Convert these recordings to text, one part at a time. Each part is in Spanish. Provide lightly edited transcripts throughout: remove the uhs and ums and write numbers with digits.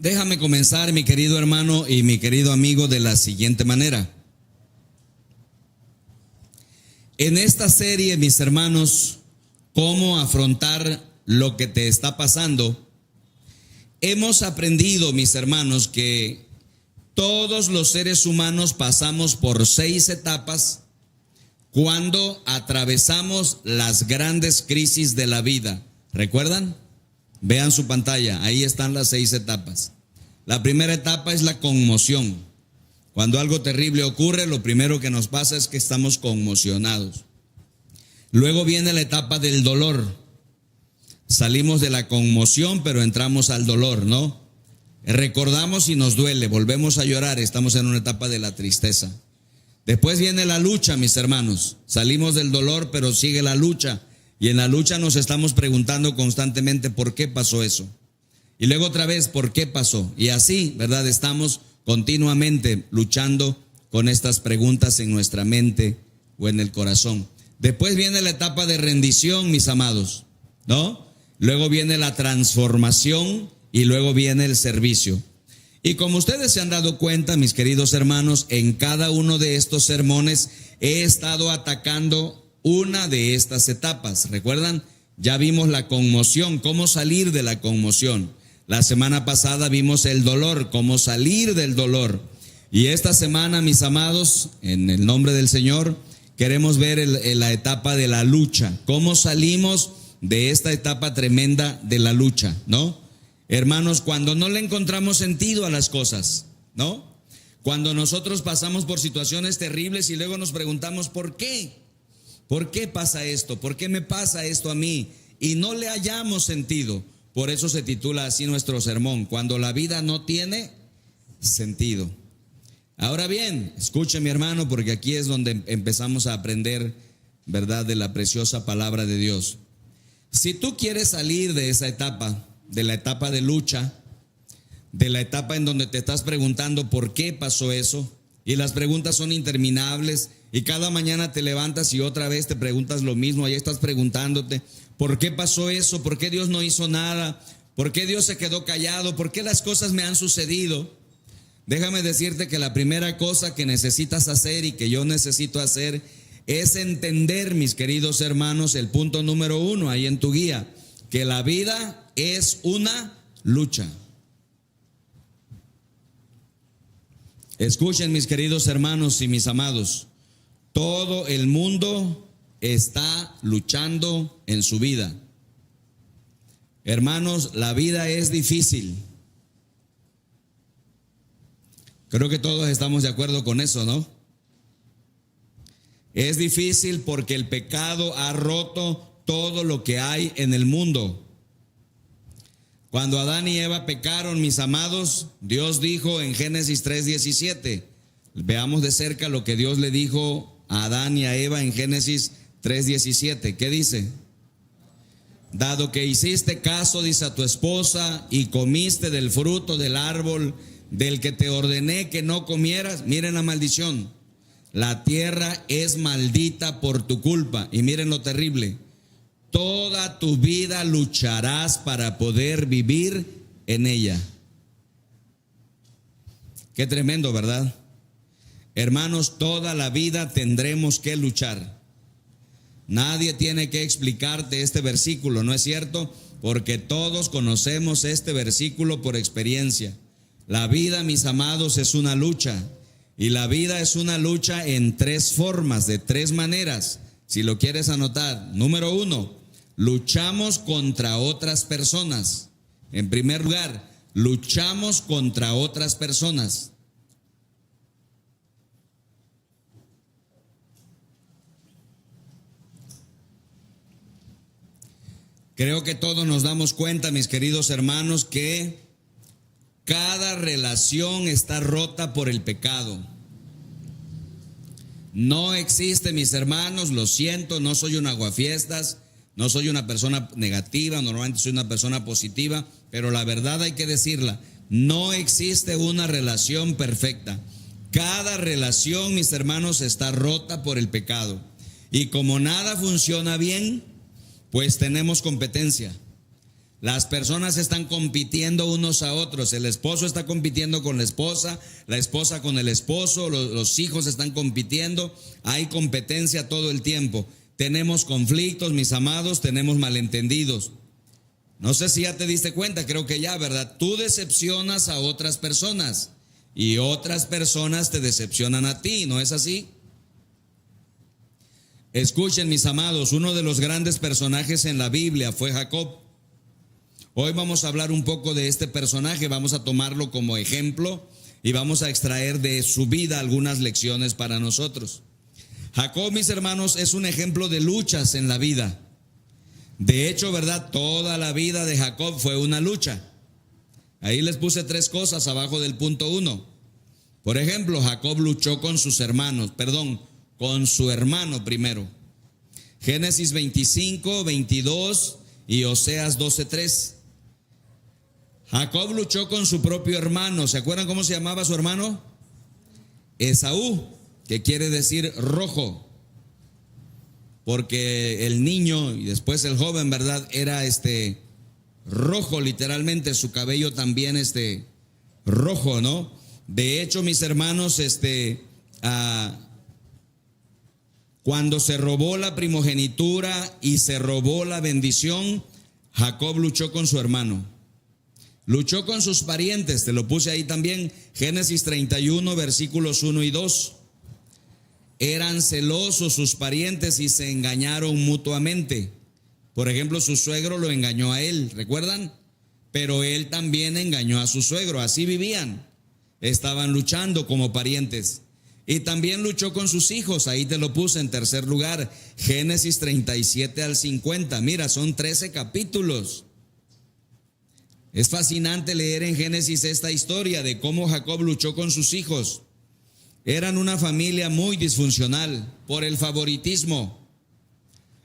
Déjame comenzar, mi querido hermano y mi querido amigo, de la siguiente manera. En esta serie, mis hermanos, cómo afrontar lo que te está pasando, hemos aprendido, mis hermanos, que todos los seres humanos pasamos por 6 etapas cuando atravesamos las grandes crisis de la vida. ¿Recuerdan? Vean su pantalla, ahí están las 6 etapas. La primera etapa es la conmoción. Cuando algo terrible ocurre, lo primero que nos pasa es que estamos conmocionados. Luego viene la etapa del dolor. Salimos de la conmoción, pero entramos al dolor, ¿no? Recordamos y nos duele, volvemos a llorar, estamos en una etapa de la tristeza. Después viene la lucha, mis hermanos. Salimos del dolor, pero sigue la lucha. Y en la lucha nos estamos preguntando constantemente por qué pasó eso. Y luego otra vez, ¿por qué pasó? Y así, ¿verdad? Estamos continuamente luchando con estas preguntas en nuestra mente o en el corazón. Después viene la etapa de rendición, mis amados, ¿no? Luego viene la transformación y luego viene el servicio. Y como ustedes se han dado cuenta, mis queridos hermanos, en cada uno de estos sermones he estado atacando una de estas etapas. ¿Recuerdan? Ya vimos la conmoción, cómo salir de la conmoción. La semana pasada vimos el dolor, cómo salir del dolor. Y esta semana, mis amados, en el nombre del Señor, queremos ver la etapa de la lucha. Cómo salimos de esta etapa tremenda de la lucha, ¿no? Hermanos, cuando no le encontramos sentido a las cosas, ¿no? Cuando nosotros pasamos por situaciones terribles y luego nos preguntamos ¿por qué? ¿Por qué pasa esto? ¿Por qué me pasa esto a mí? Y no le hallamos sentido. Por eso se titula así nuestro sermón, cuando la vida no tiene sentido. Ahora bien, escuche mi hermano, porque aquí es donde empezamos a aprender, ¿verdad?, de la preciosa palabra de Dios. Si tú quieres salir de esa etapa, de la etapa de lucha, de la etapa en donde te estás preguntando por qué pasó eso, y las preguntas son interminables, y cada mañana te levantas y otra vez te preguntas lo mismo, ahí estás preguntándote, ¿por qué pasó eso? ¿Por qué Dios no hizo nada? ¿Por qué Dios se quedó callado? ¿Por qué las cosas me han sucedido? Déjame decirte que la primera cosa que necesitas hacer y que yo necesito hacer es entender, mis queridos hermanos, el punto número 1 ahí en tu guía, que la vida es una lucha. Escuchen, mis queridos hermanos y mis amados, todo el mundo está luchando en su vida. Hermanos, la vida es difícil. Creo que todos estamos de acuerdo con eso, ¿no? Es difícil porque el pecado ha roto todo lo que hay en el mundo. Cuando Adán y Eva pecaron, mis amados, Dios dijo en Génesis 3:17, veamos de cerca lo que Dios le dijo a Adán y a Eva en Génesis 3:17. ¿Qué dice? Dado que hiciste caso, dice, a tu esposa y comiste del fruto del árbol del que te ordené que no comieras, miren la maldición, la tierra es maldita por tu culpa. Y miren lo terrible, toda tu vida lucharás para poder vivir en ella. Qué tremendo, ¿verdad? Hermanos, toda la vida tendremos que luchar. Nadie tiene que explicarte este versículo, ¿no es cierto? Porque todos conocemos este versículo por experiencia. La vida, mis amados, es una lucha. Y la vida es una lucha en 3 formas, de 3 maneras. Si lo quieres anotar, número 1, luchamos contra otras personas. En primer lugar, luchamos contra otras personas. Creo que todos nos damos cuenta, mis queridos hermanos, que cada relación está rota por el pecado. No existe, mis hermanos, lo siento, no soy un aguafiestas, no soy una persona negativa, normalmente soy una persona positiva, pero la verdad hay que decirla, no existe una relación perfecta. Cada relación, mis hermanos, está rota por el pecado. Y como nada funciona bien, pues tenemos competencia. Las personas están compitiendo unos a otros. El esposo está compitiendo con la esposa con el esposo, los hijos están compitiendo. Hay competencia todo el tiempo. Tenemos conflictos, mis amados, tenemos malentendidos. No sé si ya te diste cuenta, creo que ya, ¿verdad? Tú decepcionas a otras personas y otras personas te decepcionan a ti, ¿no es así? Escuchen, mis amados, uno de los grandes personajes en la Biblia fue Jacob. Hoy vamos a hablar un poco de este personaje, vamos a tomarlo como ejemplo y vamos a extraer de su vida algunas lecciones para nosotros. Jacob, mis hermanos, es un ejemplo de luchas en la vida. De hecho, ¿verdad? Toda la vida de Jacob fue una lucha. Ahí les puse 3 cosas abajo del punto 1. Por ejemplo, Jacob luchó con sus hermanos, con su hermano primero. Génesis 25, 22 y Oseas 12:3. Jacob luchó con su propio hermano. ¿Se acuerdan cómo se llamaba su hermano? Esaú, que quiere decir rojo. Porque el niño y después el joven, ¿verdad? Era rojo literalmente, su cabello también rojo, ¿no? De hecho, mis hermanos, cuando se robó la primogenitura y se robó la bendición, Jacob luchó con su hermano. Luchó con sus parientes, te lo puse ahí también, Génesis 31, versículos 1 y 2. Eran celosos sus parientes y se engañaron mutuamente. Por ejemplo, su suegro lo engañó a él, ¿recuerdan? Pero él también engañó a su suegro, así vivían. Estaban luchando como parientes. Y también luchó con sus hijos, ahí te lo puse en tercer lugar, Génesis 37 al 50. Mira, son 13 capítulos. Es fascinante leer en Génesis esta historia de cómo Jacob luchó con sus hijos. Eran una familia muy disfuncional por el favoritismo.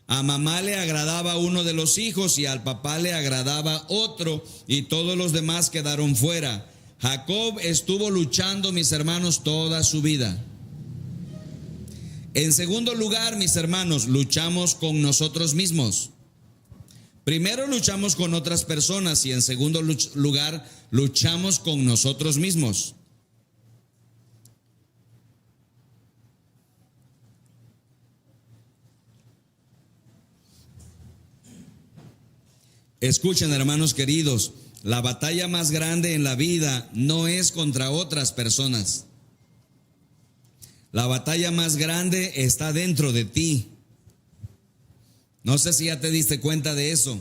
A mamá le agradaba uno de los hijos y al papá le agradaba otro y todos los demás quedaron fuera. Jacob estuvo luchando, mis hermanos, toda su vida. En segundo lugar, mis hermanos, luchamos con nosotros mismos. Primero luchamos con otras personas y en segundo lugar luchamos con nosotros mismos. Escuchen, hermanos queridos, la batalla más grande en la vida no es contra otras personas. La batalla más grande está dentro de ti. No sé si ya te diste cuenta de eso.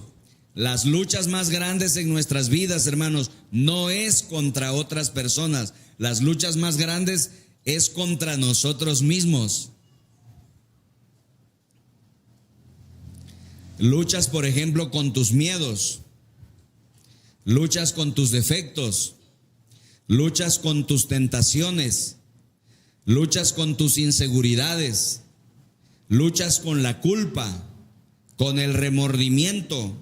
Las luchas más grandes en nuestras vidas, hermanos, no es contra otras personas. Las luchas más grandes es contra nosotros mismos. Luchas, por ejemplo, con tus miedos. Luchas con tus defectos. Luchas con tus tentaciones. Luchas con tus inseguridades. Luchas con la culpa, con el remordimiento,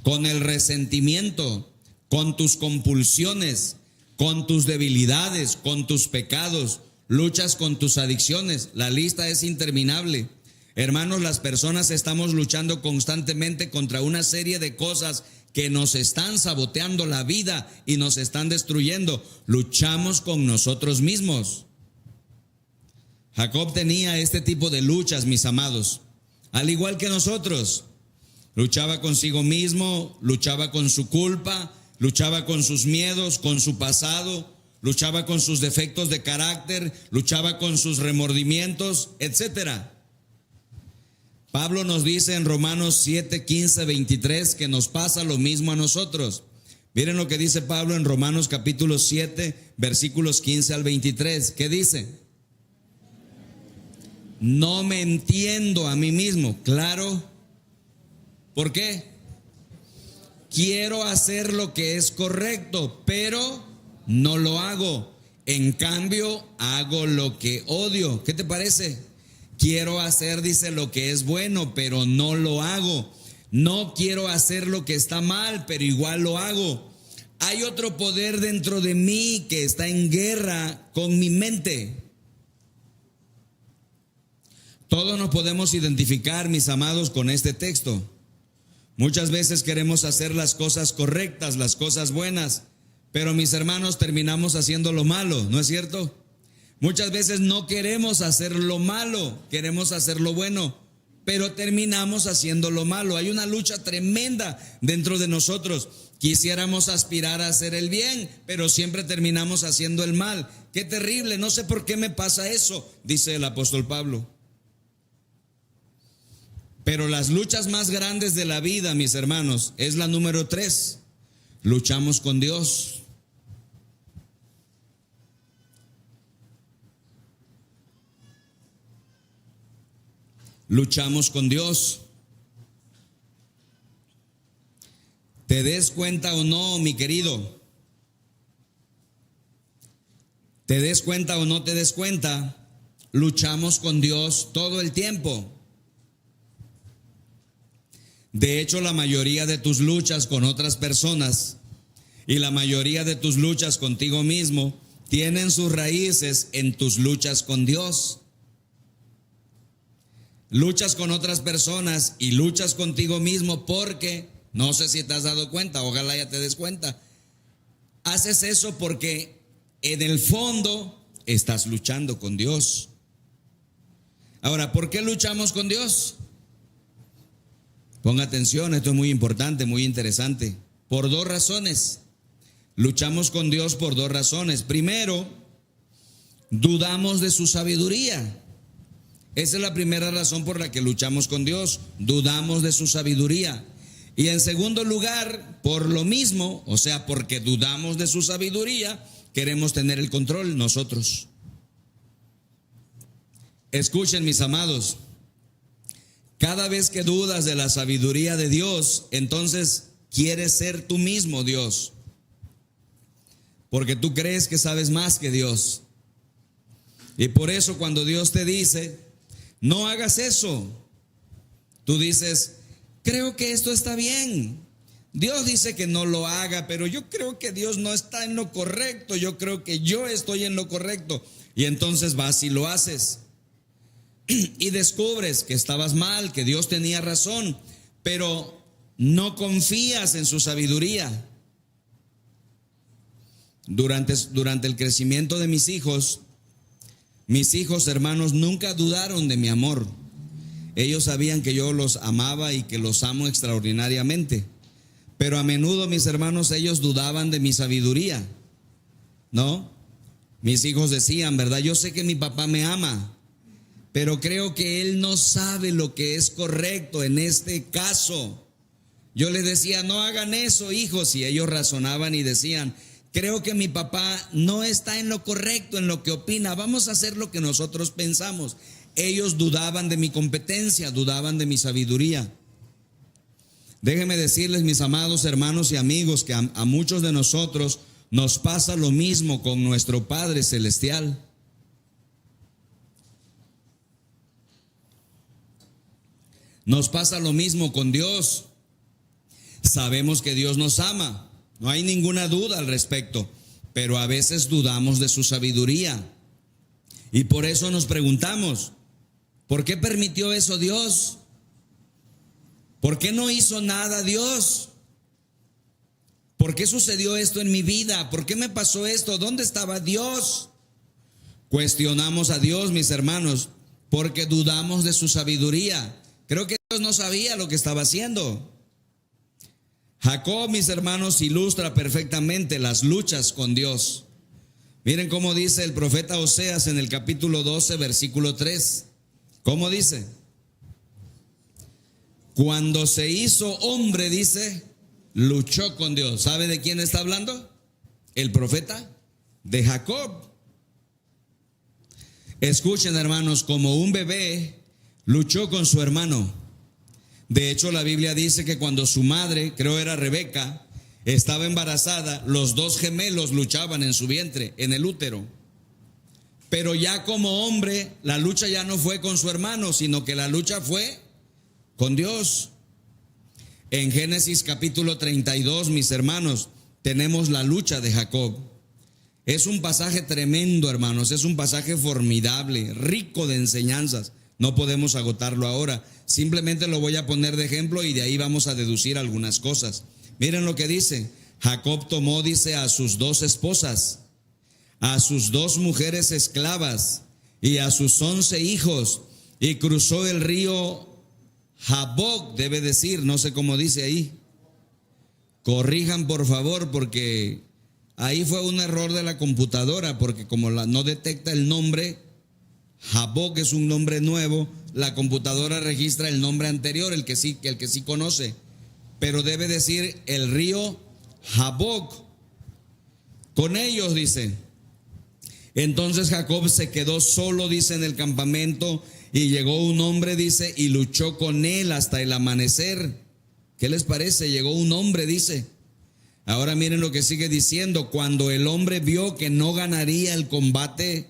con el resentimiento, con tus compulsiones, con tus debilidades, con tus pecados. Luchas con tus adicciones. La lista es interminable. Hermanos, las personas estamos luchando constantemente contra una serie de cosas que nos están saboteando la vida y nos están destruyendo. Luchamos con nosotros mismos. Jacob tenía este tipo de luchas, mis amados, al igual que nosotros. Luchaba consigo mismo, luchaba con su culpa, luchaba con sus miedos, con su pasado, luchaba con sus defectos de carácter, luchaba con sus remordimientos, etcétera. Pablo nos dice en Romanos 7, 15, 23 que nos pasa lo mismo a nosotros. Miren lo que dice Pablo en Romanos capítulo 7, versículos 15 al 23. ¿Qué dice? No me entiendo a mí mismo. Claro. ¿Por qué? Quiero hacer lo que es correcto, pero no lo hago. En cambio, hago lo que odio. ¿Qué te parece? Quiero hacer, dice, lo que es bueno, pero no lo hago. No quiero hacer lo que está mal, pero igual lo hago. Hay otro poder dentro de mí que está en guerra con mi mente. Todos nos podemos identificar, mis amados, con este texto. Muchas veces queremos hacer las cosas correctas, las cosas buenas, pero mis hermanos terminamos haciendo lo malo, ¿no es cierto? Muchas veces no queremos hacer lo malo, queremos hacer lo bueno, pero terminamos haciendo lo malo. Hay una lucha tremenda dentro de nosotros. Quisiéramos aspirar a hacer el bien, pero siempre terminamos haciendo el mal. Qué terrible, no sé por qué me pasa eso, dice el apóstol Pablo. Pero las luchas más grandes de la vida, mis hermanos, es la número 3. Luchamos con Dios. Luchamos con Dios. Te des cuenta o no, mi querido, te des cuenta o no te des cuenta, luchamos con Dios todo el tiempo. De hecho, la mayoría de tus luchas con otras personas y la mayoría de tus luchas contigo mismo tienen sus raíces en tus luchas con Dios. Luchas con otras personas y luchas contigo mismo porque, no sé si te has dado cuenta, ojalá ya te des cuenta, haces eso porque en el fondo estás luchando con Dios. Ahora, ¿por qué luchamos con Dios? Ponga atención, esto es muy importante, muy interesante. Por 2 razones. Luchamos con Dios por 2 razones. Primero, dudamos de su sabiduría. Esa es la primera razón por la que luchamos con Dios. Dudamos de su sabiduría. Y en segundo lugar, por lo mismo, o sea, porque dudamos de su sabiduría, queremos tener el control nosotros. Escuchen, mis amados, cada vez que dudas de la sabiduría de Dios, entonces quieres ser tú mismo Dios, porque tú crees que sabes más que Dios. Y por eso cuando Dios te dice, no hagas eso, tú dices, creo que esto está bien. Dios dice que no lo haga, pero yo creo que Dios no está en lo correcto, yo creo que yo estoy en lo correcto. Y entonces vas y lo haces. Y descubres que estabas mal, que Dios tenía razón, pero no confías en su sabiduría. Durante el crecimiento de mis hijos, hermanos, nunca dudaron de mi amor. Ellos sabían que yo los amaba y que los amo extraordinariamente. Pero a menudo, mis hermanos, ellos dudaban de mi sabiduría, ¿no? Mis hijos decían, ¿verdad? Yo sé que mi papá me ama, pero creo que él no sabe lo que es correcto en este caso. Yo les decía, no hagan eso, hijos, y ellos razonaban y decían, creo que mi papá no está en lo correcto, en lo que opina, vamos a hacer lo que nosotros pensamos. Ellos dudaban de mi competencia, dudaban de mi sabiduría. Déjenme decirles, mis amados hermanos y amigos, que a muchos de nosotros nos pasa lo mismo con nuestro Padre Celestial. Nos pasa lo mismo con Dios. Sabemos que Dios nos ama, no hay ninguna duda al respecto, pero a veces dudamos de su sabiduría. Y por eso nos preguntamos, ¿por qué permitió eso Dios? ¿Por qué no hizo nada Dios? ¿Por qué sucedió esto en mi vida? ¿Por qué me pasó esto? ¿Dónde estaba Dios? Cuestionamos a Dios, mis hermanos, porque dudamos de su sabiduría. Creo que Dios no sabía lo que estaba haciendo. Jacob, mis hermanos, ilustra perfectamente las luchas con Dios. Miren cómo dice el profeta Oseas en el capítulo 12, versículo 3. ¿Cómo dice? Cuando se hizo hombre, dice, luchó con Dios. ¿Sabe de quién está hablando? El profeta de Jacob. Escuchen, hermanos, como un bebé luchó con su hermano. De hecho, la Biblia dice que cuando su madre, creo era Rebeca, estaba embarazada, los 2 gemelos luchaban en su vientre, en el útero. Pero ya como hombre, la lucha ya no fue con su hermano, sino que la lucha fue con Dios. En Génesis capítulo 32, mis hermanos, tenemos la lucha de Jacob. Es un pasaje tremendo, hermanos, es un pasaje formidable, rico de enseñanzas No podemos agotarlo ahora. Simplemente lo voy a poner de ejemplo y de ahí vamos a deducir algunas cosas. Miren lo que dice. Jacob tomó, dice, a sus 2 esposas, a sus 2 mujeres esclavas y a sus 11 hijos, y cruzó el río Jaboc, debe decir, no sé cómo dice ahí. Corrijan por favor, porque ahí fue un error de la computadora, porque como no detecta el nombre, Jaboc es un nombre nuevo, la computadora registra el nombre anterior, el que sí conoce, pero debe decir el río Jaboc. Con ellos, dice. Entonces Jacob se quedó solo, dice, en el campamento, y llegó un hombre, dice, y luchó con él hasta el amanecer. ¿Qué les parece? Llegó un hombre, dice. Ahora miren lo que sigue diciendo. Cuando el hombre vio que no ganaría el combate,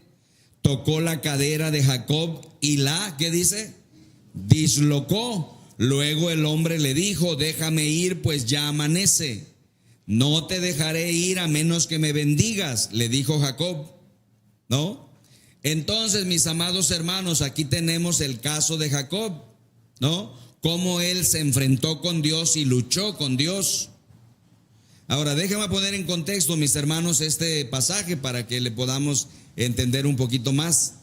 tocó la cadera de Jacob y ¿qué dice? Dislocó. Luego el hombre le dijo: déjame ir, pues ya amanece. No te dejaré ir a menos que me bendigas, le dijo Jacob. ¿No? Entonces, mis amados hermanos, aquí tenemos el caso de Jacob, ¿no? Cómo él se enfrentó con Dios y luchó con Dios. Ahora, déjenme poner en contexto, mis hermanos, este pasaje para que le podamos entender un poquito más.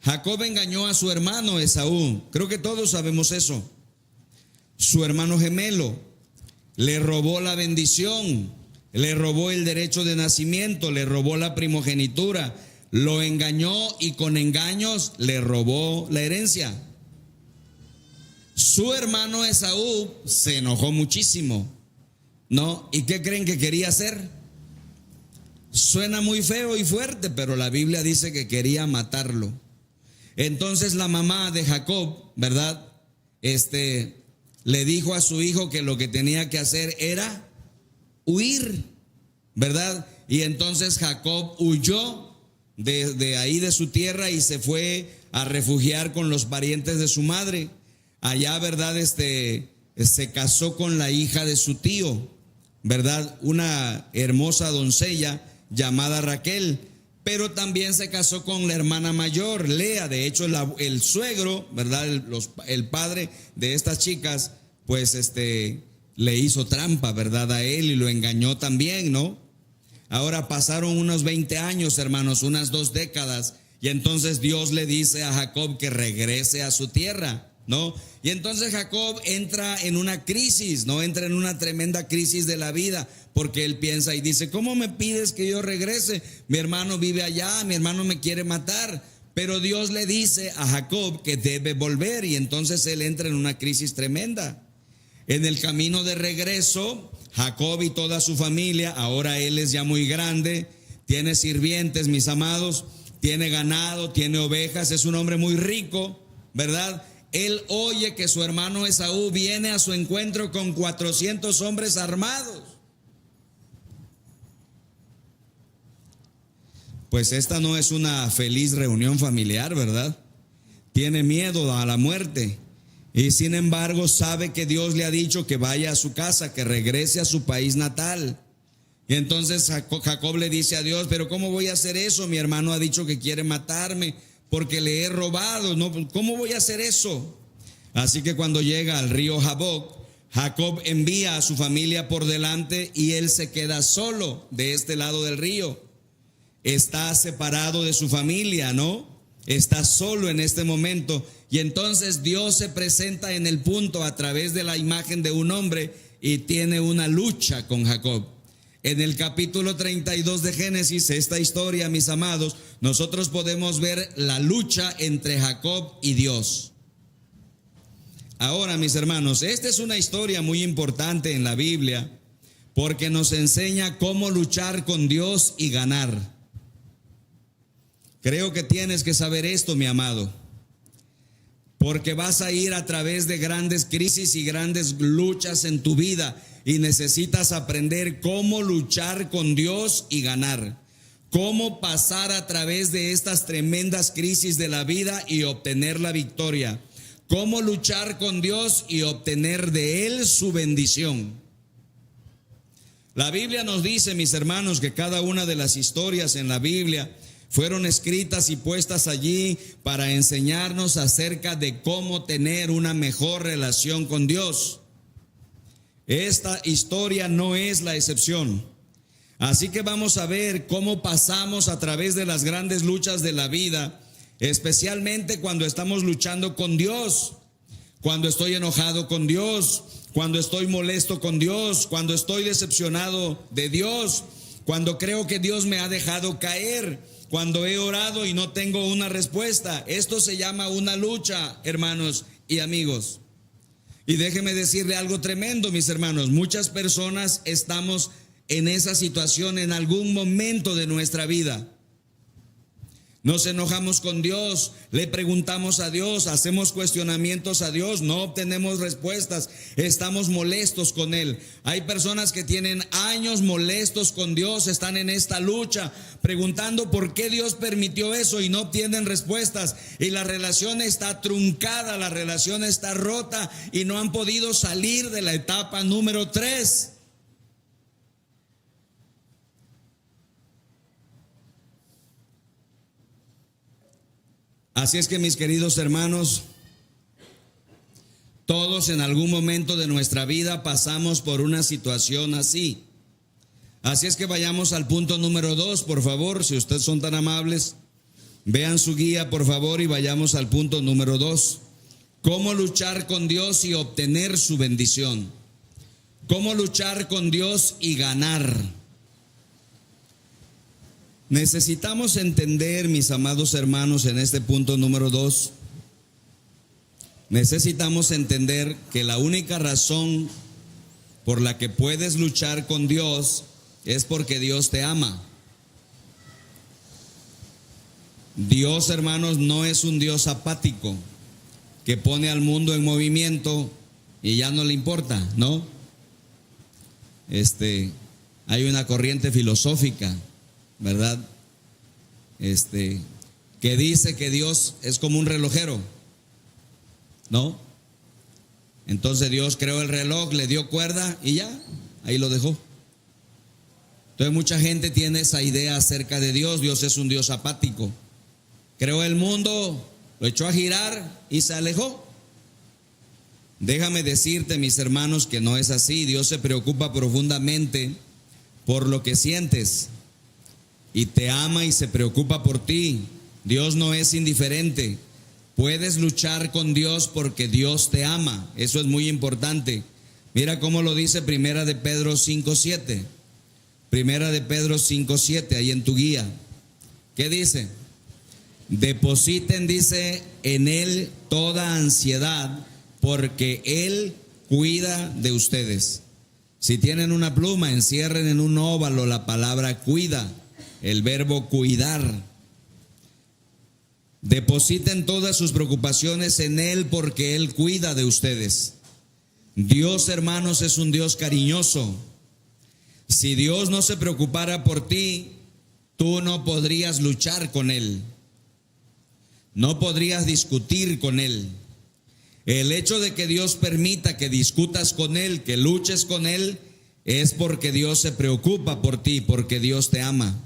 Jacob engañó a su hermano Esaú. Creo que todos sabemos eso. Su hermano gemelo. Le robó la bendición, le robó el derecho de nacimiento, le robó la primogenitura, lo engañó y con engaños le robó la herencia. Su hermano Esaú se enojó muchísimo, ¿no? ¿Y qué creen que quería hacer? Suena muy feo y fuerte, pero la Biblia dice que quería matarlo. Entonces la mamá de Jacob, ¿verdad? Le dijo a su hijo que lo que tenía que hacer era huir, ¿verdad? Y entonces Jacob huyó de ahí de su tierra y se fue a refugiar con los parientes de su madre. Allá, ¿verdad? Se casó con la hija de su tío, ¿verdad? Una hermosa doncella llamada Raquel, pero también se casó con la hermana mayor, Lea. De hecho, el suegro, ¿verdad? El padre de estas chicas, pues le hizo trampa, ¿verdad? A él y lo engañó también, ¿no? Ahora pasaron unos 20 años, hermanos, unas 2 décadas, y entonces Dios le dice a Jacob que regrese a su tierra, ¿no? Y entonces Jacob entra en una crisis, ¿no? Entra en una tremenda crisis de la vida, porque él piensa y dice: ¿cómo me pides que yo regrese? Mi hermano vive allá, mi hermano me quiere matar. Pero Dios le dice a Jacob que debe volver, y entonces él entra en una crisis tremenda. En el camino de regreso, Jacob y toda su familia, ahora él es ya muy grande, tiene sirvientes, mis amados, tiene ganado, tiene ovejas, es un hombre muy rico, ¿verdad? Él oye que su hermano Esaú viene a su encuentro con 400 hombres armados. Pues esta no es una feliz reunión familiar, ¿verdad? Tiene miedo a la muerte. Y sin embargo sabe que Dios le ha dicho que vaya a su casa, que regrese a su país natal. Y entonces Jacob le dice a Dios: pero ¿cómo voy a hacer eso? Mi hermano ha dicho que quiere matarme porque le he robado, ¿no? ¿Cómo voy a hacer eso? Así que cuando llega al río Jaboc, Jacob envía a su familia por delante y él se queda solo de este lado del río. Está separado de su familia, ¿no? Está solo en este momento. Y entonces Dios se presenta en el punto a través de la imagen de un hombre y tiene una lucha con Jacob. En el capítulo 32 de Génesis, esta historia, mis amados, nosotros podemos ver la lucha entre Jacob y Dios. Ahora, mis hermanos, esta es una historia muy importante en la Biblia porque nos enseña cómo luchar con Dios y ganar. Creo que tienes que saber esto, mi amado, porque vas a ir a través de grandes crisis y grandes luchas en tu vida y necesitas aprender cómo luchar con Dios y ganar. Cómo pasar a través de estas tremendas crisis de la vida y obtener la victoria. Cómo luchar con Dios y obtener de Él su bendición. La Biblia nos dice, mis hermanos, que cada una de las historias en la Biblia fueron escritas y puestas allí para enseñarnos acerca de cómo tener una mejor relación con Dios. Esta historia no es la excepción. Así que vamos a ver cómo pasamos a través de las grandes luchas de la vida, especialmente cuando estamos luchando con Dios, cuando estoy enojado con Dios, cuando estoy molesto con Dios, cuando estoy decepcionado de Dios, cuando creo que Dios me ha dejado caer, cuando he orado y no tengo una respuesta. Esto se llama una lucha, hermanos y amigos. Y déjeme decirle algo tremendo, mis hermanos. Muchas personas estamos en esa situación en algún momento de nuestra vida. Nos enojamos con Dios, le preguntamos a Dios, hacemos cuestionamientos a Dios, no obtenemos respuestas, estamos molestos con Él. Hay personas que tienen años molestos con Dios, están en esta lucha, preguntando por qué Dios permitió eso y no obtienen respuestas. Y la relación está truncada, la relación está rota y no han podido salir de la etapa número 3. Así es que, mis queridos hermanos, todos en algún momento de nuestra vida pasamos por una situación así. Así es que vayamos al punto número 2, por favor, si ustedes son tan amables. Vean su guía, por favor, y vayamos al punto número 2. ¿Cómo luchar con Dios y obtener su bendición? ¿Cómo luchar con Dios y ganar? Necesitamos entender, mis amados hermanos, en este punto número 2, necesitamos entender que la única razón por la que puedes luchar con Dios es porque Dios te ama. Dios, hermanos, no es un Dios apático que pone al mundo en movimiento y ya no le importa, ¿no? Hay una corriente filosófica, ¿verdad? Que dice que Dios es como un relojero, ¿no? Entonces Dios creó el reloj, le dio cuerda y ya, ahí lo dejó. Entonces mucha gente tiene esa idea acerca de Dios. Dios es un Dios apático. Creó el mundo, lo echó a girar y se alejó. Déjame decirte, mis hermanos, que no es así. Dios se preocupa profundamente por lo que sientes y te ama y se preocupa por ti. Dios no es indiferente. Puedes luchar con Dios porque Dios te ama. Eso es muy importante. Mira cómo lo dice Primera de Pedro 5:7. Primera de Pedro 5:7, ahí en tu guía. ¿Qué dice? Depositen, dice, en Él toda ansiedad, porque Él cuida de ustedes. Si tienen una pluma, encierren en un óvalo la palabra cuida, el verbo cuidar. Depositen todas sus preocupaciones en Él, porque Él cuida de ustedes. Dios, hermanos, es un Dios cariñoso. Si Dios no se preocupara por ti, tú no podrías luchar con Él. No podrías discutir con Él. El hecho de que Dios permita que discutas con Él, que luches con Él, es porque Dios se preocupa por ti, porque Dios te ama.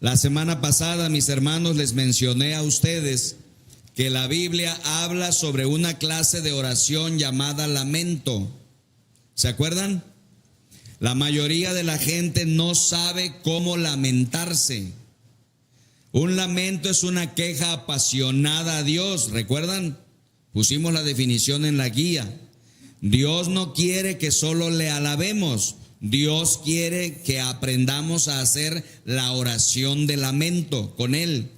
La semana pasada, mis hermanos, les mencioné a ustedes que la Biblia habla sobre una clase de oración llamada lamento. ¿Se acuerdan? La mayoría de la gente no sabe cómo lamentarse. Un lamento es una queja apasionada a Dios. ¿Recuerdan? Pusimos la definición en la guía. Dios no quiere que solo le alabemos. Dios quiere que aprendamos a hacer la oración de lamento con Él.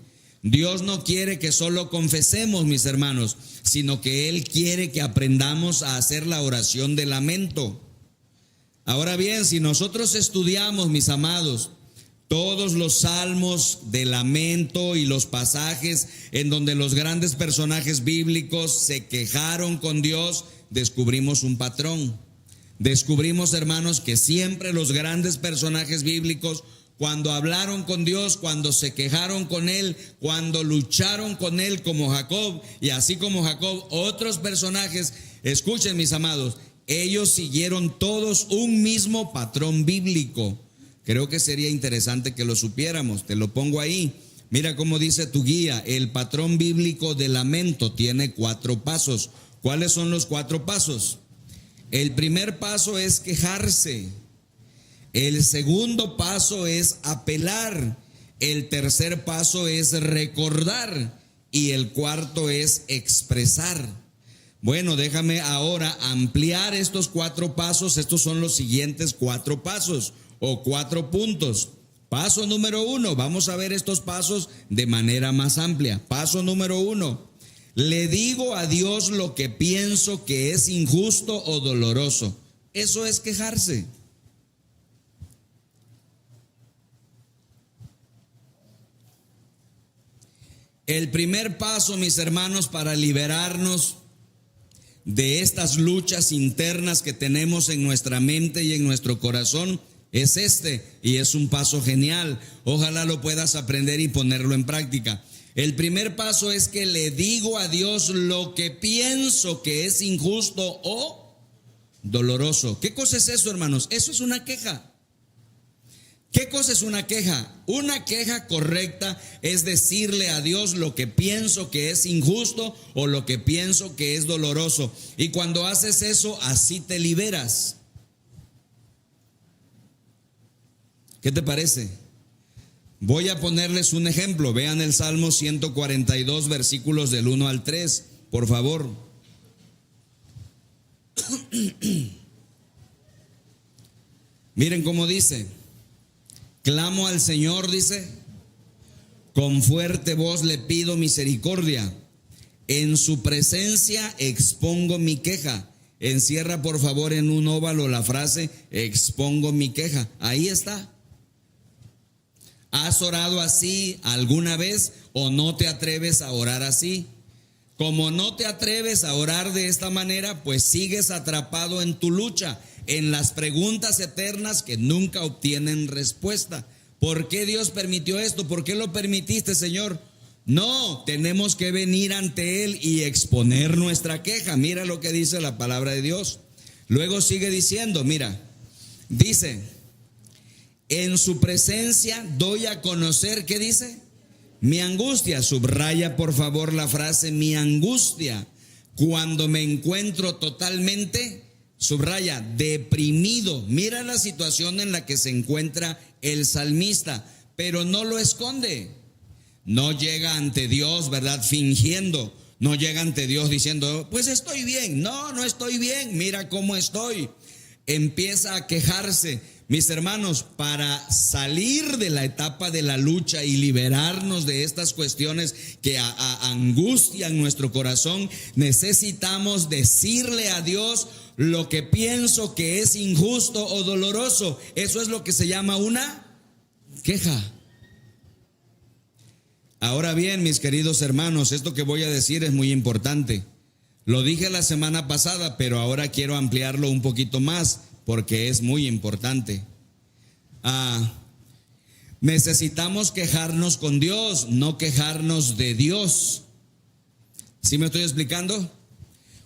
Dios no quiere que solo confesemos, mis hermanos, sino que Él quiere que aprendamos a hacer la oración de lamento. Ahora bien, si nosotros estudiamos, mis amados, todos los salmos de lamento y los pasajes en donde los grandes personajes bíblicos se quejaron con Dios, descubrimos un patrón. Descubrimos, hermanos, que siempre los grandes personajes bíblicos, cuando hablaron con Dios, cuando se quejaron con Él, cuando lucharon con Él, como Jacob, y así como Jacob, otros personajes, escuchen, mis amados, ellos siguieron todos un mismo patrón bíblico. Creo que sería interesante que lo supiéramos. Te lo pongo ahí. Mira cómo dice tu guía. El patrón bíblico de lamento tiene 4 pasos. ¿Cuáles son los 4 pasos? El primer paso es quejarse. El segundo paso es apelar. El tercer paso es recordar. Y el cuarto es expresar. Bueno, déjame ahora ampliar estos 4 pasos. Estos son los siguientes 4 pasos o 4 puntos. Paso número 1, vamos a ver estos pasos de manera más amplia. Paso número 1, le digo a Dios lo que pienso que es injusto o doloroso. Eso es quejarse. El primer paso, mis hermanos, para liberarnos de estas luchas internas que tenemos en nuestra mente y en nuestro corazón es este, y es un paso genial. Ojalá lo puedas aprender y ponerlo en práctica. El primer paso es que le digo a Dios lo que pienso que es injusto o doloroso. ¿Qué cosa es eso, hermanos? Eso es una queja. ¿Qué cosa es una queja? Una queja correcta es decirle a Dios lo que pienso que es injusto o lo que pienso que es doloroso. Y cuando haces eso, así te liberas. ¿Qué te parece? Voy a ponerles un ejemplo. Vean el Salmo 142, versículos del 1 al 3, por favor. Miren cómo dice. Clamo al Señor, dice, con fuerte voz le pido misericordia. En su presencia expongo mi queja. Encierra por favor en un óvalo la frase, expongo mi queja. Ahí está. ¿Has orado así alguna vez o no te atreves a orar así? Como no te atreves a orar de esta manera, pues sigues atrapado en tu lucha, en las preguntas eternas que nunca obtienen respuesta. ¿Por qué Dios permitió esto? ¿Por qué lo permitiste, Señor? No, tenemos que venir ante Él y exponer nuestra queja. Mira lo que dice la palabra de Dios. Luego sigue diciendo, mira, dice, en su presencia doy a conocer, ¿qué dice? Mi angustia. Subraya por favor la frase, mi angustia. Cuando me encuentro totalmente, subraya, deprimido. Mira la situación en la que se encuentra el salmista, pero no lo esconde. No llega ante Dios, ¿verdad? Fingiendo. No llega ante Dios diciendo, pues estoy bien. No, no estoy bien. Mira cómo estoy. Empieza a quejarse. Mis hermanos, para salir de la etapa de la lucha y liberarnos de estas cuestiones que angustian nuestro corazón, necesitamos decirle a Dios lo que pienso que es injusto o doloroso. Eso es lo que se llama una queja. Ahora bien, mis queridos hermanos, esto que voy a decir es muy importante. Lo dije la semana pasada, pero ahora quiero ampliarlo un poquito más porque es muy importante. Necesitamos quejarnos con Dios, no quejarnos de Dios. ¿Sí me estoy explicando?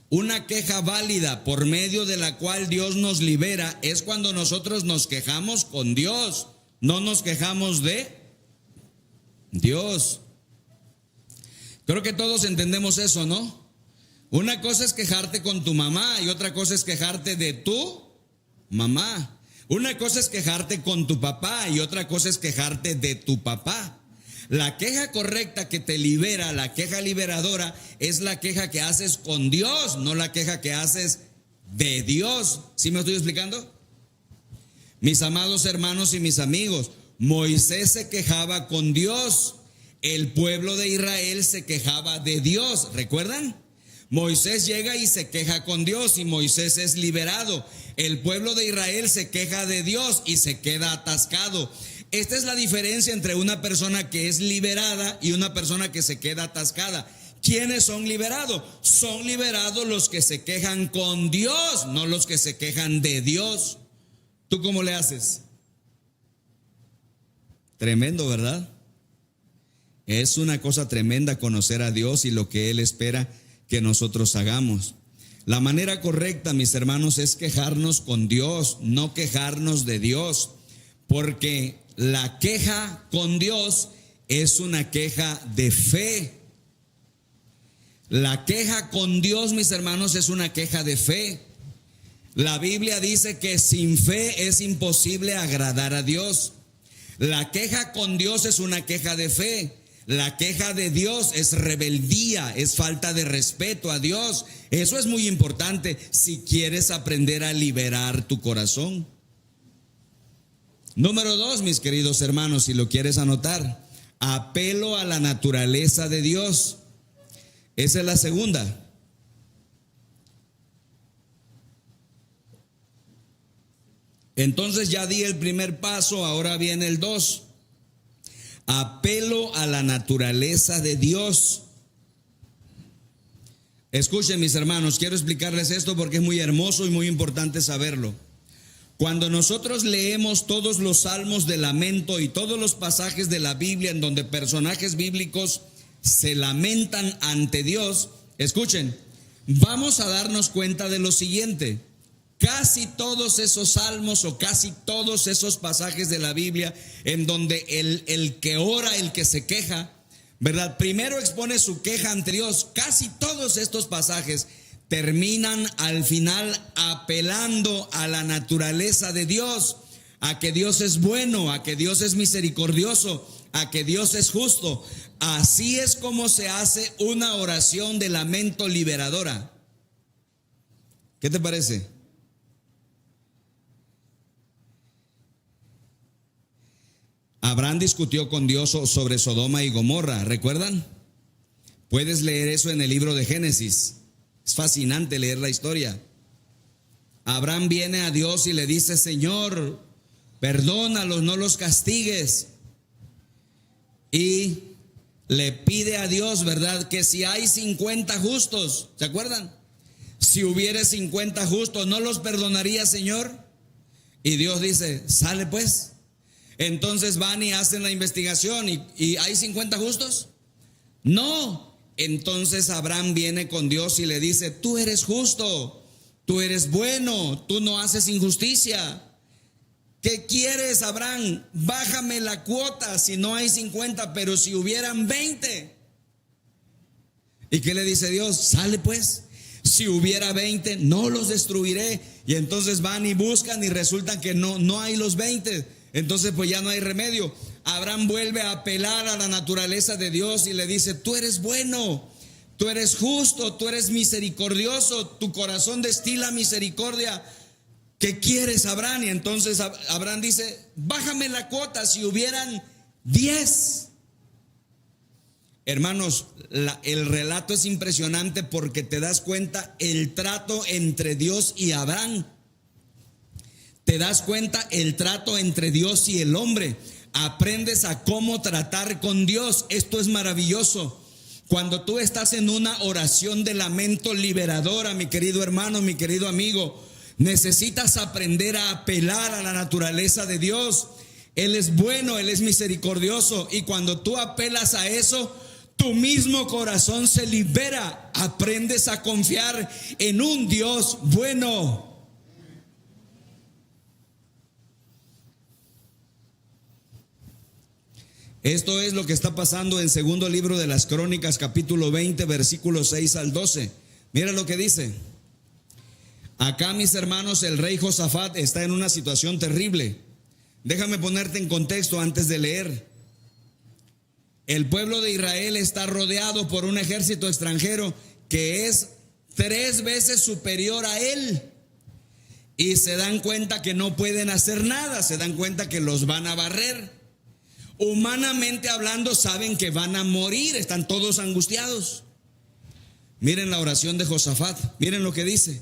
Una queja válida por medio de la cual Dios nos libera es cuando nosotros nos quejamos con Dios, no nos quejamos de Dios. Creo que todos entendemos eso, ¿no? Una cosa es quejarte con tu mamá y otra cosa es quejarte de tu mamá. Una cosa es quejarte con tu papá y otra cosa es quejarte de tu papá. La queja correcta que te libera, la queja liberadora, es la queja que haces con Dios, no la queja que haces de Dios. ¿Sí me estoy explicando? Mis amados hermanos y mis amigos, Moisés se quejaba con Dios. El pueblo de Israel se quejaba de Dios. ¿Recuerdan? Moisés llega y se queja con Dios y Moisés es liberado. El pueblo de Israel se queja de Dios y se queda atascado. Esta es la diferencia entre una persona que es liberada y una persona que se queda atascada. ¿Quiénes son liberados? Son liberados los que se quejan con Dios, no los que se quejan de Dios. ¿Tú cómo le haces? Tremendo, ¿verdad? Es una cosa tremenda conocer a Dios y lo que Él espera que nosotros hagamos. La manera correcta, mis hermanos, es quejarnos con Dios, no quejarnos de Dios. Porque la queja con Dios es una queja de fe. La queja con Dios, mis hermanos, es una queja de fe. La Biblia dice que sin fe es imposible agradar a Dios. La queja con Dios es una queja de fe. La queja de Dios es rebeldía, es falta de respeto a Dios. Eso es muy importante si quieres aprender a liberar tu corazón. Número 2, mis queridos hermanos, si lo quieres anotar, apelo a la naturaleza de Dios. Esa es la segunda. Entonces ya di el primer paso, ahora viene el 2. Apelo a la naturaleza de Dios. Escuchen, mis hermanos, quiero explicarles esto porque es muy hermoso y muy importante saberlo. Cuando nosotros leemos todos los salmos de lamento y todos los pasajes de la Biblia en donde personajes bíblicos se lamentan ante Dios, escuchen, vamos a darnos cuenta de lo siguiente. Casi todos esos salmos o casi todos esos pasajes de la Biblia en donde el que ora, el que se queja, ¿verdad? Primero expone su queja ante Dios. Casi todos estos pasajes terminan al final apelando a la naturaleza de Dios, a que Dios es bueno, a que Dios es misericordioso, a que Dios es justo. Así es como se hace una oración de lamento liberadora. ¿Qué te parece? Abraham discutió con Dios sobre Sodoma y Gomorra, ¿recuerdan? Puedes leer eso en el libro de Génesis. Es fascinante leer la historia. Abraham viene a Dios y le dice: Señor, perdónalos, no los castigues. Y le pide a Dios, ¿verdad? Que si hay 50 justos, ¿se acuerdan? Si hubiere 50 justos, ¿no los perdonaría, Señor? Y Dios dice: sale pues. Entonces van y hacen la investigación y ¿hay 50 justos? No. Entonces Abraham viene con Dios y le dice: tú eres justo, tú eres bueno, tú no haces injusticia. ¿Qué quieres, Abraham? Bájame la cuota si no hay 50, pero si hubieran 20. ¿Y qué le dice Dios? Sale pues. Si hubiera 20, no los destruiré. Y entonces van y buscan y resulta que no hay los 20. Entonces pues ya no hay remedio. Abraham vuelve a apelar a la naturaleza de Dios y le dice: tú eres bueno, tú eres justo, tú eres misericordioso, tu corazón destila misericordia. ¿Qué quieres, Abraham? Y entonces Abraham dice: bájame la cuota si hubieran 10. Hermanos, el relato es impresionante porque te das cuenta el trato entre Dios y Abraham. Te das cuenta el trato entre Dios y el hombre. Aprendes a cómo tratar con Dios. Esto es maravilloso. Cuando tú estás en una oración de lamento liberadora, mi querido hermano, mi querido amigo, necesitas aprender a apelar a la naturaleza de Dios. Él es bueno, Él es misericordioso. Y cuando tú apelas a eso, tu mismo corazón se libera. Aprendes a confiar en un Dios bueno. Esto es lo que está pasando en segundo libro de las Crónicas, capítulo 20, versículos 6 al 12. Mira lo que dice. Acá, mis hermanos, el rey Josafat está en una situación terrible. Déjame ponerte en contexto antes de leer. El pueblo de Israel está rodeado por un ejército extranjero que es 3 veces superior a él. Y se dan cuenta que no pueden hacer nada, se dan cuenta que los van a barrer. Humanamente hablando, saben que van a morir, están todos angustiados. Miren la oración de Josafat, miren lo que dice.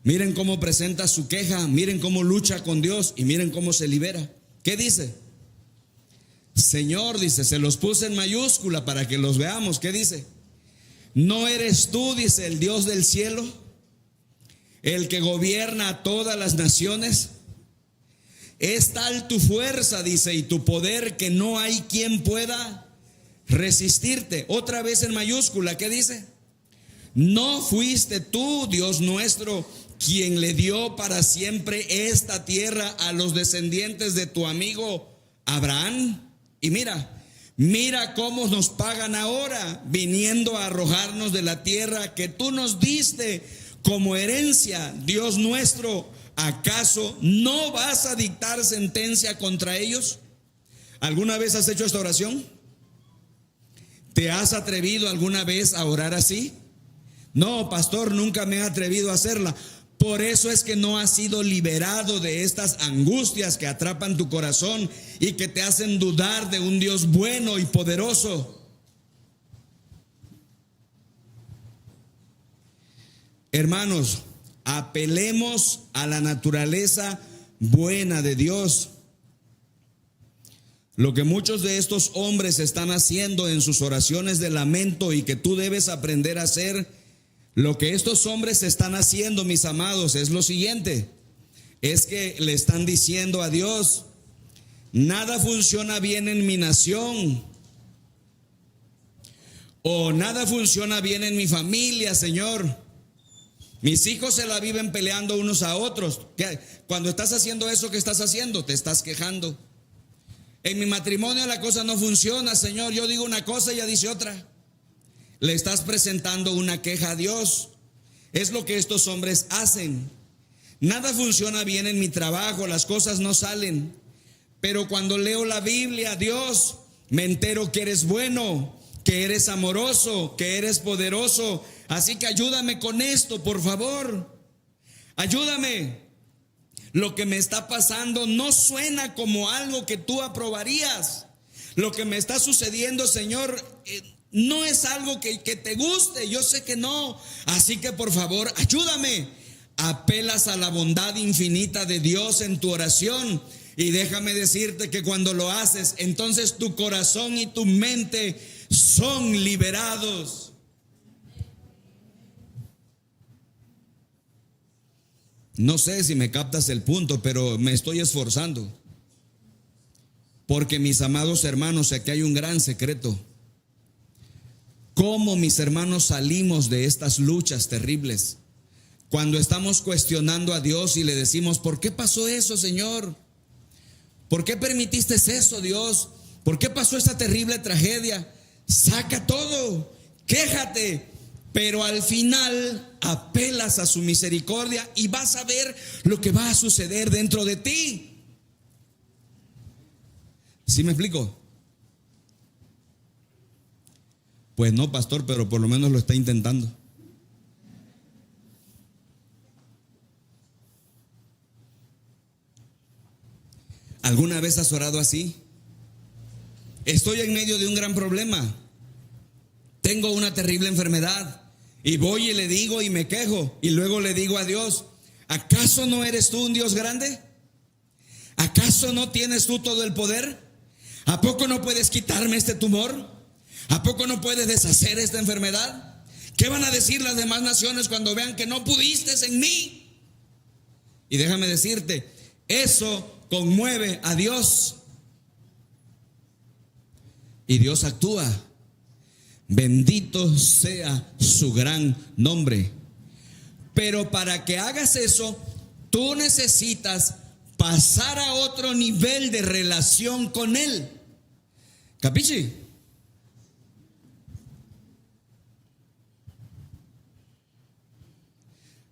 Miren cómo presenta su queja, miren cómo lucha con Dios y miren cómo se libera. ¿Qué dice? Señor, dice, se los puse en mayúscula para que los veamos. ¿Qué dice? ¿No eres tú, dice, el Dios del cielo, el que gobierna a todas las naciones? Es tal tu fuerza, dice, y tu poder que no hay quien pueda resistirte. Otra vez en mayúscula, ¿qué dice? No fuiste tú, Dios nuestro, quien le dio para siempre esta tierra a los descendientes de tu amigo Abraham. Y mira cómo nos pagan ahora, viniendo a arrojarnos de la tierra que tú nos diste como herencia. Dios nuestro, ¿acaso no vas a dictar sentencia contra ellos? ¿Alguna vez has hecho esta oración? ¿Te has atrevido alguna vez a orar así? No, pastor, nunca me he atrevido a hacerla. Por eso es que no has sido liberado de estas angustias que atrapan tu corazón y que te hacen dudar de un Dios bueno y poderoso. Hermanos, apelemos a la naturaleza buena de Dios. Lo que muchos de estos hombres están haciendo en sus oraciones de lamento y que tú debes aprender a hacer, lo que estos hombres están haciendo, mis amados, es lo siguiente: es que le están diciendo a Dios: nada funciona bien en mi nación, o nada funciona bien en mi familia, Señor. Mis hijos se la viven peleando unos a otros. Cuando estás haciendo eso, ¿qué estás haciendo? Te estás quejando. En mi matrimonio la cosa no funciona, Señor. Yo digo una cosa y ella dice otra. Le estás presentando una queja a Dios. Es lo que estos hombres hacen. Nada funciona bien en mi trabajo, las cosas no salen. Pero cuando leo la Biblia, Dios, me entero que eres bueno, que eres amoroso, que eres poderoso. Así que ayúdame con esto, por favor. Ayúdame. Lo que me está pasando no suena como algo que tú aprobarías. Lo que me está sucediendo, Señor, no es algo que te guste. Yo sé que no. Así que por favor, ayúdame. Apelas a la bondad infinita de Dios en tu oración. Y déjame decirte que cuando lo haces, entonces tu corazón y tu mente son liberados. No sé si me captas el punto, pero me estoy esforzando. Porque, mis amados hermanos, aquí hay un gran secreto. ¿Cómo, mis hermanos, salimos de estas luchas terribles? Cuando estamos cuestionando a Dios y le decimos: ¿por qué pasó eso, Señor? ¿Por qué permitiste eso, Dios? ¿Por qué pasó esta terrible tragedia? Saca todo, quéjate, pero al final apelas a su misericordia y vas a ver lo que va a suceder dentro de ti. ¿Sí me explico? Pues no, pastor, pero por lo menos lo está intentando. ¿Alguna vez has orado así? Estoy en medio de un gran problema. Tengo una terrible enfermedad. Y voy y le digo y me quejo. Y luego le digo a Dios: ¿acaso no eres tú un Dios grande? ¿Acaso no tienes tú todo el poder? ¿A poco no puedes quitarme este tumor? ¿A poco no puedes deshacer esta enfermedad? ¿Qué van a decir las demás naciones cuando vean que no pudiste en mí? Y déjame decirte, eso conmueve a Dios. Y Dios actúa. Bendito sea su gran nombre. Pero para que hagas eso, tú necesitas pasar a otro nivel de relación con Él. ¿Capichi?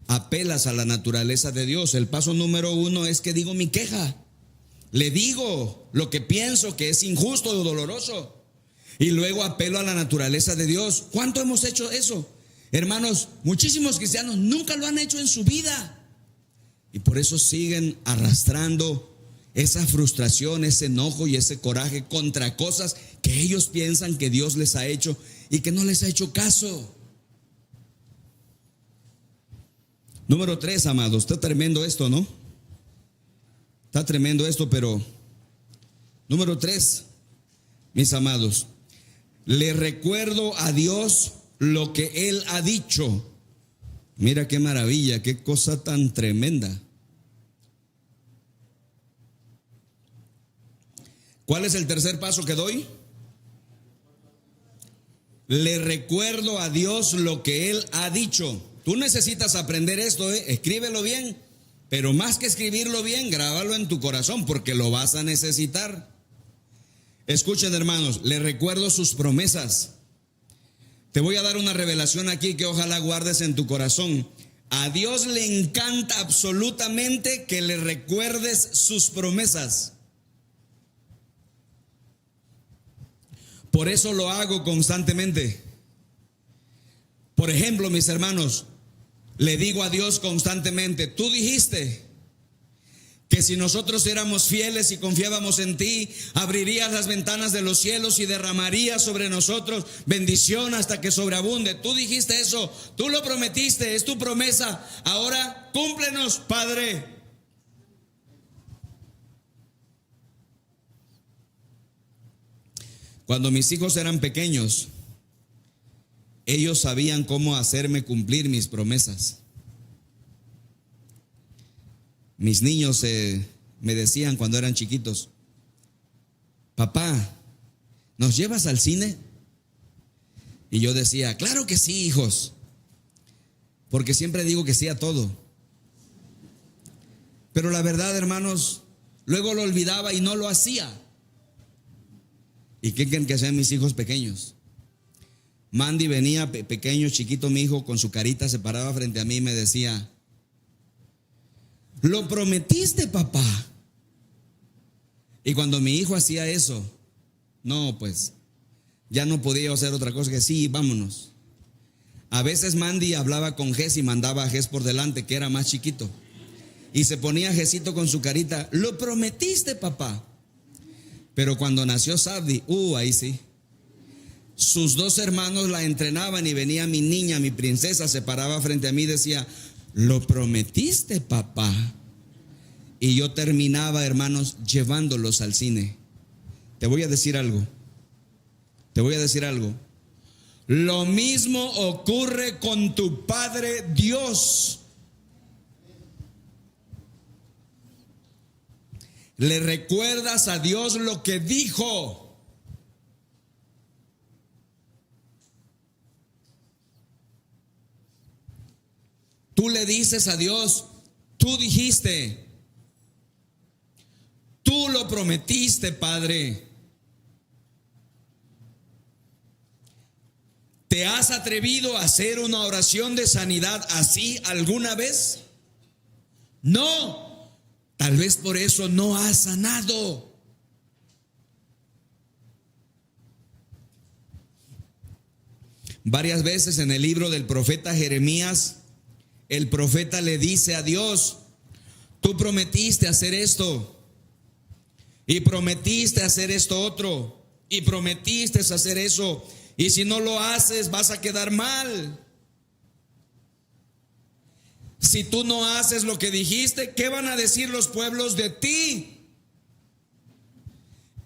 Apelas a la naturaleza de Dios. El paso número 1 es que digo mi queja. Le digo lo que pienso que es injusto o doloroso. Y luego apelo a la naturaleza de Dios. ¿Cuánto hemos hecho eso? Hermanos, muchísimos cristianos nunca lo han hecho en su vida. Y por eso siguen arrastrando esa frustración, ese enojo y ese coraje contra cosas que ellos piensan que Dios les ha hecho y que no les ha hecho caso. Número 3, amados. Está tremendo esto, ¿no? Está tremendo esto, pero número 3, mis amados, le recuerdo a Dios lo que Él ha dicho. Mira qué maravilla, qué cosa tan tremenda. ¿Cuál es el tercer paso que doy? Le recuerdo a Dios lo que Él ha dicho. tú necesitas aprender esto, escríbelo bien, pero más que escribirlo bien, grábalo en tu corazón porque lo vas a necesitar. Escuchen, hermanos, les recuerdo sus promesas. Te voy a dar una revelación aquí que ojalá guardes en tu corazón. A Dios le encanta absolutamente que le recuerdes sus promesas. Por eso lo hago constantemente. Por ejemplo, mis hermanos, le digo a Dios constantemente: tú dijiste que si nosotros éramos fieles y confiábamos en ti, abrirías las ventanas de los cielos y derramarías sobre nosotros bendición hasta que sobreabunde. Tú dijiste eso, tú lo prometiste, es tu promesa. Ahora cúmplenos, Padre. Cuando mis hijos eran pequeños, ellos sabían cómo hacerme cumplir mis promesas. Mis niños me decían cuando eran chiquitos: papá, ¿nos llevas al cine? Y yo decía: claro que sí, hijos, porque siempre digo que sí a todo. Pero la verdad, hermanos, luego lo olvidaba y no lo hacía. ¿Y qué creen que hacían mis hijos pequeños? Mandy venía pequeño, chiquito mi hijo, con su carita se paraba frente a mí y me decía: lo prometiste, papá. Y cuando mi hijo hacía eso, no, pues ya no podía hacer otra cosa que sí, vámonos. A veces Mandy hablaba con Jess y mandaba a Jess por delante, que era más chiquito, y se ponía Jessito con su carita: lo prometiste, papá. Pero cuando nació Sabdi, ahí sí, sus dos hermanos la entrenaban y venía mi niña, mi princesa, se paraba frente a mí y decía: lo prometiste, papá. Y yo terminaba, hermanos, llevándolos al cine. Te voy a decir algo. Lo mismo ocurre con tu Padre Dios. Le recuerdas a Dios lo que dijo. Tú le dices a Dios: tú dijiste, tú lo prometiste, Padre. ¿Te has atrevido a hacer una oración de sanidad así alguna vez? No. Tal vez por eso no has sanado. Varias veces en el libro del profeta Jeremías, el profeta le dice a Dios: tú prometiste hacer esto, y prometiste hacer esto otro, y prometiste hacer eso, y si no lo haces vas a quedar mal. Si tú no haces lo que dijiste, ¿qué van a decir los pueblos de ti?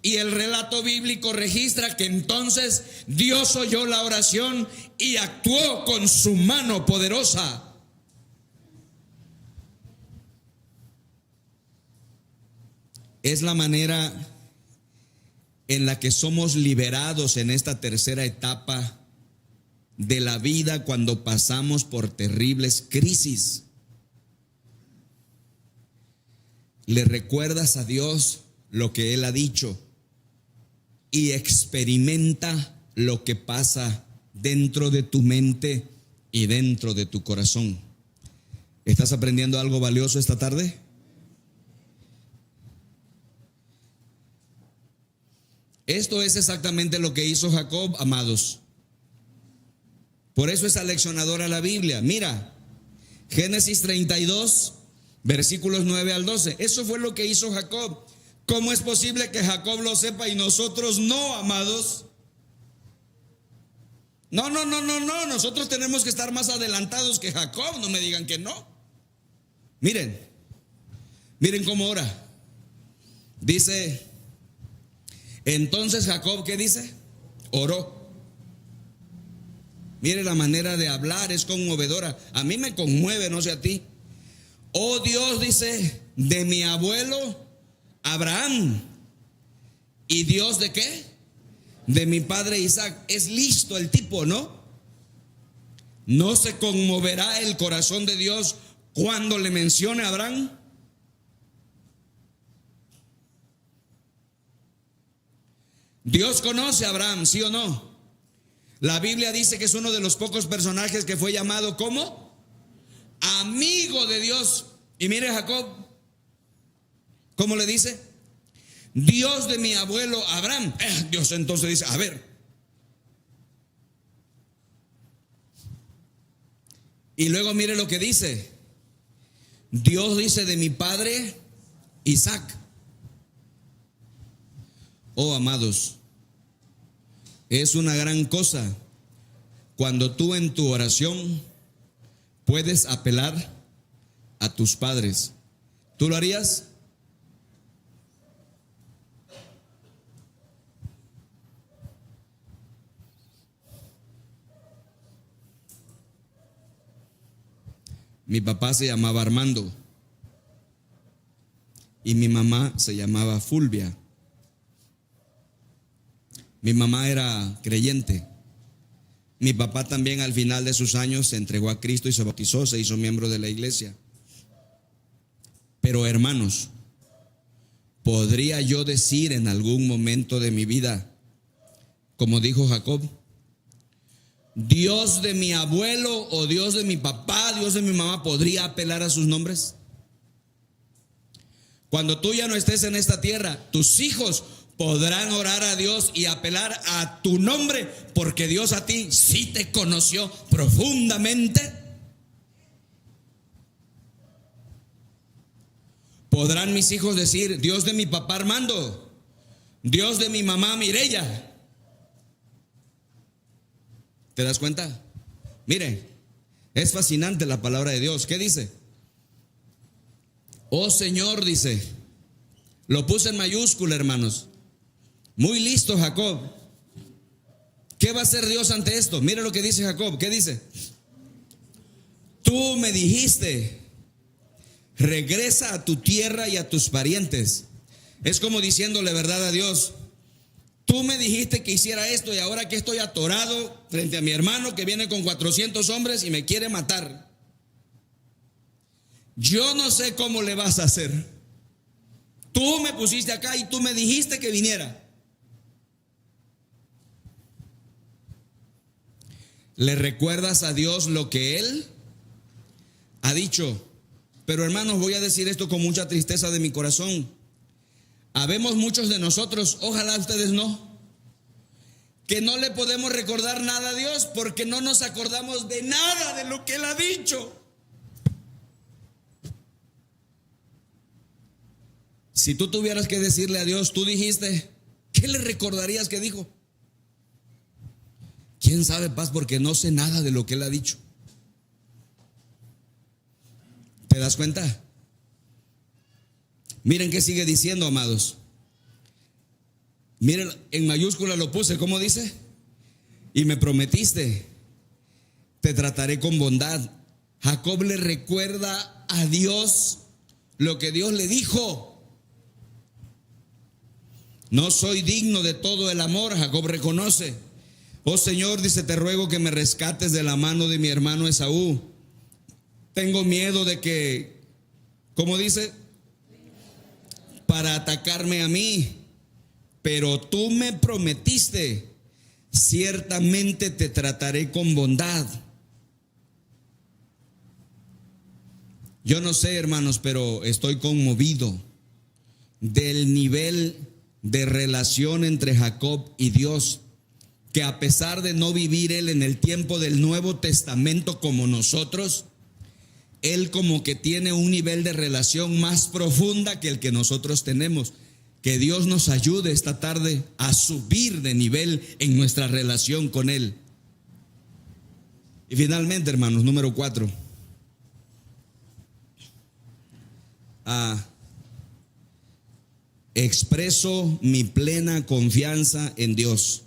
Y el relato bíblico registra que entonces Dios oyó la oración y actuó con su mano poderosa. Es la manera en la que somos liberados en esta tercera etapa de la vida cuando pasamos por terribles crisis. Le recuerdas a Dios lo que Él ha dicho y experimenta lo que pasa dentro de tu mente y dentro de tu corazón. ¿Estás aprendiendo algo valioso esta tarde? Esto es exactamente lo que hizo Jacob, amados. Por eso es aleccionadora la Biblia. Mira, Génesis 32, versículos 9 al 12. Eso fue lo que hizo Jacob. ¿Cómo es posible que Jacob lo sepa y nosotros no, amados? No. Nosotros tenemos que estar más adelantados que Jacob. No me digan que no. Miren cómo ora. Dice: entonces Jacob, ¿qué dice? Oró. Mire la manera de hablar, es conmovedora. A mí me conmueve, no sé a ti. Oh Dios, dice, de mi abuelo Abraham. ¿Y Dios de qué? De mi padre Isaac. Es listo el tipo, ¿no? ¿No se conmoverá el corazón de Dios cuando le mencione a Abraham? Dios conoce a Abraham, ¿sí o no? La Biblia dice que es uno de los pocos personajes que fue llamado como amigo de Dios. Y mire Jacob, ¿cómo le dice? Dios de mi abuelo Abraham. Dios entonces dice, a ver. Y luego mire lo que dice. Dios dice de mi padre Isaac. Oh, amados, es una gran cosa cuando tú en tu oración puedes apelar a tus padres. ¿Tú lo harías? Mi papá se llamaba Armando y mi mamá se llamaba Fulvia. Mi mamá era creyente. Mi papá también al final de sus años se entregó a Cristo y se bautizó, se hizo miembro de la iglesia. Pero hermanos, ¿podría yo decir en algún momento de mi vida, como dijo Jacob, Dios de mi abuelo o Dios de mi papá, Dios de mi mamá, podría apelar a sus nombres? Cuando tú ya no estés en esta tierra, tus hijos podrán orar a Dios y apelar a tu nombre, porque Dios a ti sí te conoció profundamente. Podrán mis hijos decir, Dios de mi papá Armando, Dios de mi mamá Mireya. ¿Te das cuenta? Mire, es fascinante la palabra de Dios. ¿Qué dice? Oh Señor, dice, lo puse en mayúscula, hermanos. Muy listo Jacob. ¿Qué va a hacer Dios ante esto? Mire lo que dice Jacob. ¿Qué dice? Tú me dijiste, regresa a tu tierra y a tus parientes. Es como diciéndole verdad a Dios. Tú me dijiste que hiciera esto y ahora que estoy atorado frente a mi hermano que viene con 400 hombres y me quiere matar. Yo no sé cómo le vas a hacer. Tú me pusiste acá y tú me dijiste que viniera. ¿Le recuerdas a Dios lo que Él ha dicho? Pero hermanos, voy a decir esto con mucha tristeza de mi corazón. Habemos muchos de nosotros, ojalá ustedes no, que no le podemos recordar nada a Dios porque no nos acordamos de nada de lo que Él ha dicho. Si tú tuvieras que decirle a Dios, tú dijiste, ¿qué le recordarías que dijo? ¿Quién sabe, paz? Porque no sé nada de lo que Él ha dicho. ¿Te das cuenta? Miren qué sigue diciendo, amados. Miren, en mayúscula lo puse, ¿cómo dice? Y me prometiste, te trataré con bondad. Jacob le recuerda a Dios lo que Dios le dijo. No soy digno de todo el amor, Jacob reconoce. Oh Señor, dice, te ruego que me rescates de la mano de mi hermano Esaú. Tengo miedo de que, ¿cómo dice? Para atacarme a mí. Pero tú me prometiste, ciertamente te trataré con bondad. Yo no sé, hermanos, pero estoy conmovido del nivel de relación entre Jacob y Dios, que a pesar de no vivir él en el tiempo del Nuevo Testamento como nosotros, él como que tiene un nivel de relación más profunda que el que nosotros tenemos. Que Dios nos ayude esta tarde a subir de nivel en nuestra relación con Él. Y finalmente, hermanos, número 4. Expreso mi plena confianza en Dios.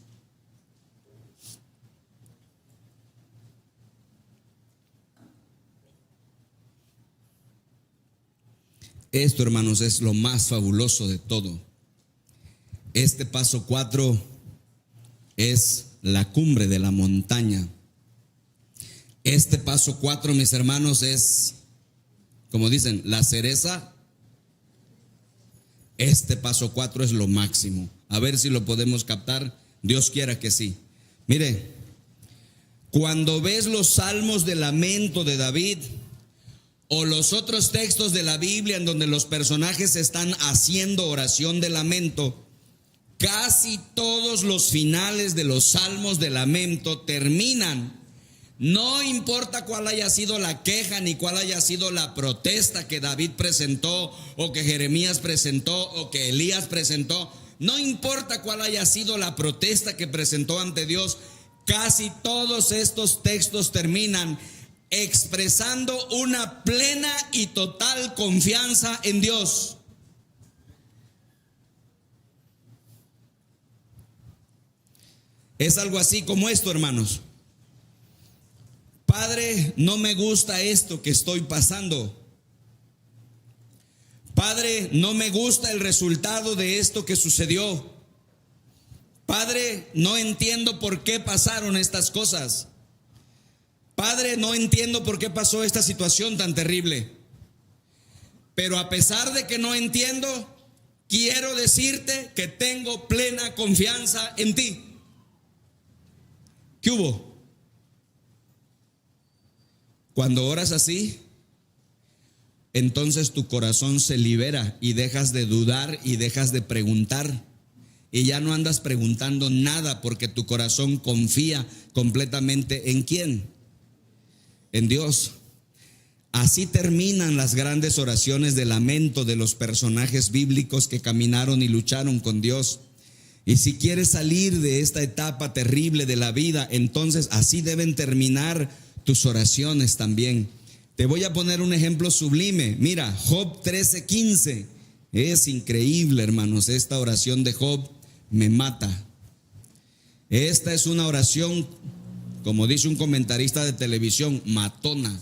Esto, hermanos, es lo más fabuloso de todo. Este paso 4 es la cumbre de la montaña. Este paso 4, mis hermanos, es, como dicen, la cereza. Este paso 4 es lo máximo. A ver si lo podemos captar. Dios quiera que sí. Mire, cuando ves los salmos de lamento de David o los otros textos de la Biblia en donde los personajes están haciendo oración de lamento, casi todos los finales de los salmos de lamento terminan. No importa cuál haya sido la queja ni cuál haya sido la protesta que David presentó o que Jeremías presentó o que Elías presentó, no importa cuál haya sido la protesta que presentó ante Dios, casi todos estos textos terminan expresando una plena y total confianza en Dios. Es algo así como esto, hermanos. Padre, no me gusta esto que estoy pasando. Padre, no me gusta el resultado de esto que sucedió. Padre, no entiendo por qué pasaron estas cosas. Padre, no entiendo por qué pasó esta situación tan terrible. Pero a pesar de que no entiendo, quiero decirte que tengo plena confianza en ti. ¿Qué hubo? Cuando oras así, entonces tu corazón se libera y dejas de dudar y dejas de preguntar. Y ya no andas preguntando nada porque tu corazón confía completamente ¿en quién? En Dios. Así terminan las grandes oraciones de lamento de los personajes bíblicos que caminaron y lucharon con Dios. Y si quieres salir de esta etapa terrible de la vida, entonces así deben terminar tus oraciones también. Te voy a poner un ejemplo sublime. Mira, Job 13:15. Es increíble, hermanos. Esta oración de Job me mata. Esta es una oración, como dice un comentarista de televisión, matona.